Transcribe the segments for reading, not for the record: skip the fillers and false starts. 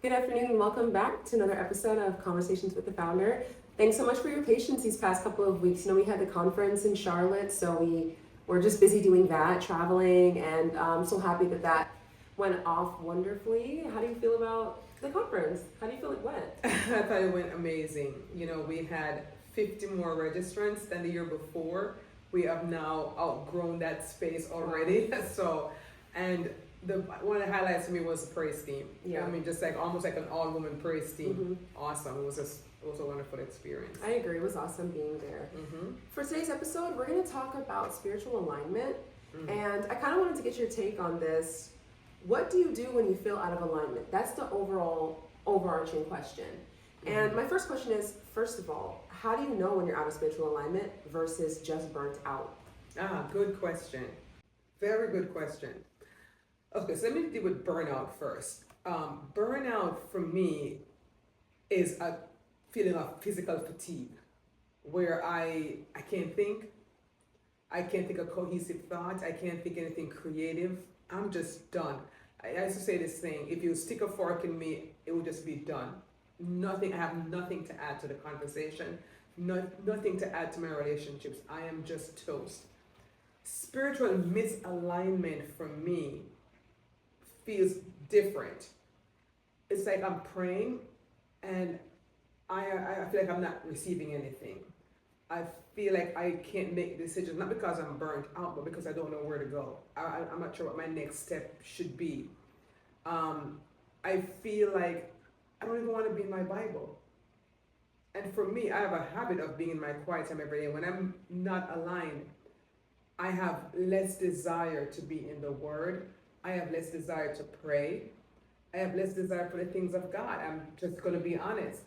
Good afternoon and welcome back to another episode of Conversations with the Founder. Thanks so much for your patience these past couple of weeks. We had the conference in Charlotte, so we were just busy doing that, traveling, and I'm so happy that went off wonderfully. How do you feel about the conference? How do you feel it went? I thought it went amazing. We had 50 more registrants than the year before. We have now outgrown that space already. So, and one of the highlights for me was the praise team. Yeah. Just like almost like an all-woman praise team. Awesome. It was a wonderful experience. I agree. It was awesome being there. For today's episode, we're going to talk about spiritual alignment. And I kind of wanted to get your take on this. What do you do when you feel out of alignment? That's the overarching question. And my first question is, first of all, how do you know when you're out of spiritual alignment versus just burnt out? Good question. Very good question. Okay, so let me deal with burnout first. Burnout for me is a feeling of physical fatigue where I can't think. I can't think a cohesive thought. I can't think anything creative. I'm just done. I used to say this thing, if you stick a fork in me, it will just be done. I have nothing to add to the conversation, nothing to add to my relationships. I am just toast. Spiritual misalignment for me feels different. It's like I'm praying and I feel like I'm not receiving anything. I feel like I can't make decisions, not because I'm burnt out, but because I don't know where to go. I'm not sure what my next step should be. I feel like I don't even want to be in my Bible. And for me, I have a habit of being in my quiet time every day. When I'm not aligned, I have less desire to be in the Word. I have less desire to pray. I have less desire for the things of God. I'm just going to be honest.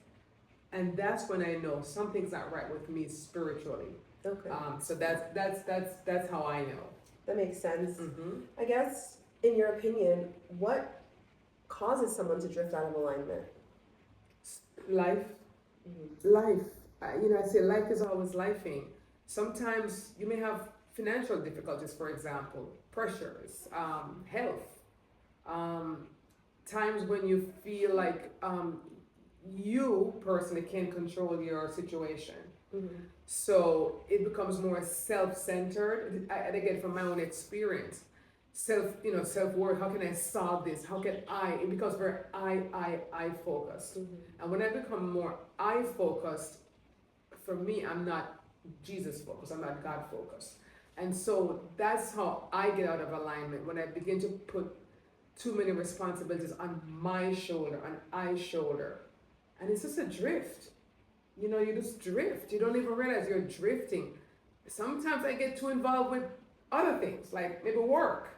And that's when I know something's not right with me spiritually. Okay. So that's how I know. That makes sense. I guess, in your opinion, what causes someone to drift out of alignment? Life. Life. I say life is always lifing. Sometimes you may have financial difficulties, for example, pressures, health, times when you feel like you personally can't control your situation. So it becomes more self-centered. And again, from my own experience, self-worth, how can I solve this? How can it becomes very I focused. And when I become more I focused, for me, I'm not Jesus focused, I'm not God focused. And so that's how I get out of alignment, when I begin to put too many responsibilities on my shoulder, on I's shoulder. And it's just a drift. You just drift. You don't even realize you're drifting. Sometimes I get too involved with other things, like maybe work,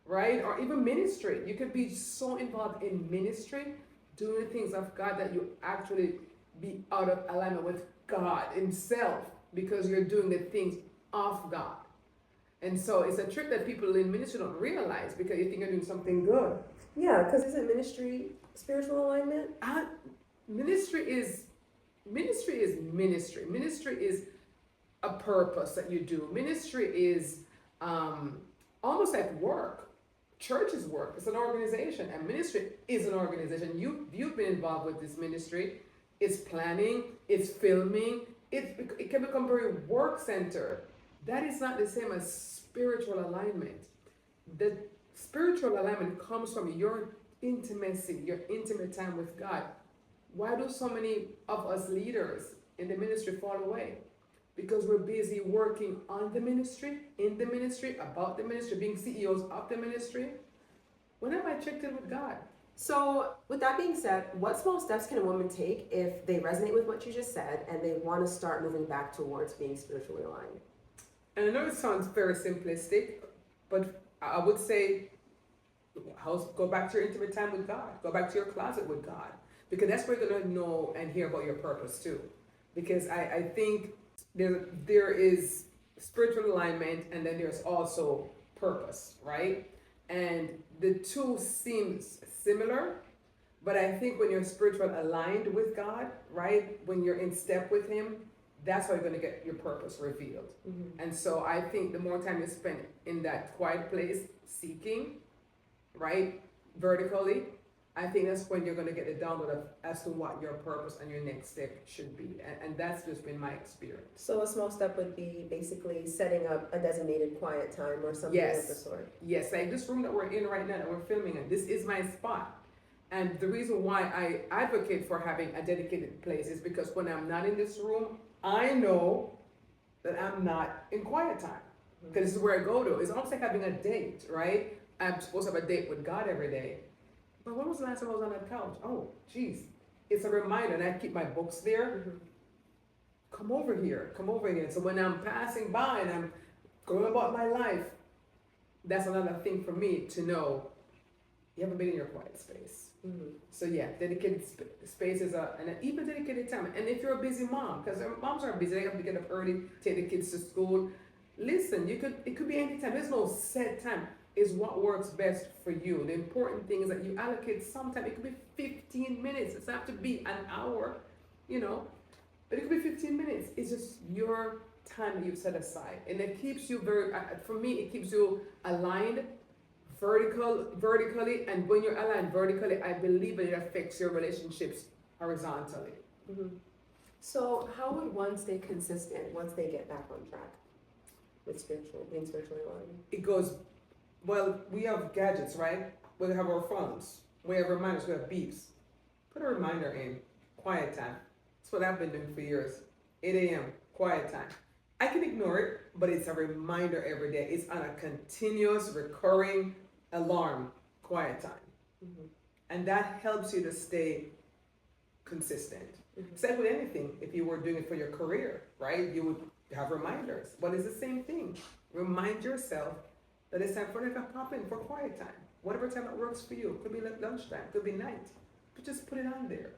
right? Or even ministry. You could be so involved in ministry, doing the things of God, that you actually be out of alignment with God Himself, because you're doing the things of God. And so it's a trick that people in ministry don't realize, because you think you're doing something good. Yeah, because isn't ministry spiritual alignment? Ministry is ministry. Ministry is a purpose that you do. Ministry is almost like work. Church is work. It's an organization, and ministry is an organization. You've been involved with this ministry. It's planning. It's filming. It can become very work centered. That is not the same as spiritual alignment. The spiritual alignment comes from your intimacy, your intimate time with God. Why do so many of us leaders in the ministry fall away? Because we're busy working on the ministry, in the ministry, about the ministry, being CEOs of the ministry. When have I checked in with God? So, with that being said, what small steps can a woman take if they resonate with what you just said and they want to start moving back towards being spiritually aligned? And I know it sounds very simplistic, but I would say, go back to your intimate time with God. Go back to your closet with God. Because that's where you're going to know and hear about your purpose too. Because I think there is spiritual alignment, and then there's also purpose, right? And the two seem similar, but I think when you're spiritual aligned with God, right? When you're in step with Him, that's how you're going to get your purpose revealed. And so I think the more time you spend in that quiet place, seeking, right, vertically, I think that's when you're going to get the download of as to what your purpose and your next step should be. And that's just been my experience. So a small step would be basically setting up a designated quiet time or something of the sort. Yes, like this room that we're in right now that we're filming in, this is my spot. And the reason why I advocate for having a dedicated place is because when I'm not in this room, I know that I'm not in quiet time. Because this is where I go to. It's almost like having a date, right? I'm supposed to have a date with God every day. But when was the last time I was on that couch? Oh, geez. It's a reminder, and I keep my books there. Come over here, come over here. So when I'm passing by and I'm going about my life, that's another thing for me to know you haven't been in your quiet space. So yeah, dedicated space is and even dedicated time. And if you're a busy mom, because moms are busy, they have to get up early, take the kids to school. Listen, it could be any time. There's no set time. Is what works best for you. The important thing is that you allocate some time. It could be 15 minutes. It doesn't have to be an hour, but it could be 15 minutes. It's just your time that you've set aside. And it keeps you for me, it keeps you aligned vertically. And when you're aligned vertically, I believe that it affects your relationships horizontally. So how would one stay consistent once they get back on track with being spiritually aligned? It goes, well, we have gadgets, right? We have our phones. We have reminders. We have beeps. Put a reminder in. Quiet time. That's what I've been doing for years. 8 a.m. Quiet time. I can ignore it, but it's a reminder every day. It's on a continuous, recurring alarm. Quiet time. And that helps you to stay consistent. It's like with anything. If you were doing it for your career, right? You would have reminders. But it's the same thing. Remind yourself that it's time for it to pop in for quiet time. Whatever time it works for you. Could be like lunchtime, could be night. But just put it on there.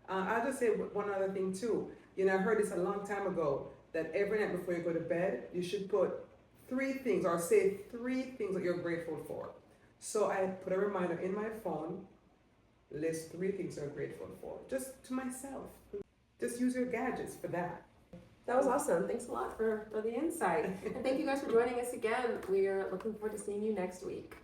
I'll just say one other thing too. I heard this a long time ago that every night before you go to bed, you should put 3 things or say 3 things that you're grateful for. So I put a reminder in my phone, list 3 things I'm grateful for, just to myself. Just use your gadgets for that. That was awesome. Thanks a lot for the insight. And thank you guys for joining us again. We are looking forward to seeing you next week.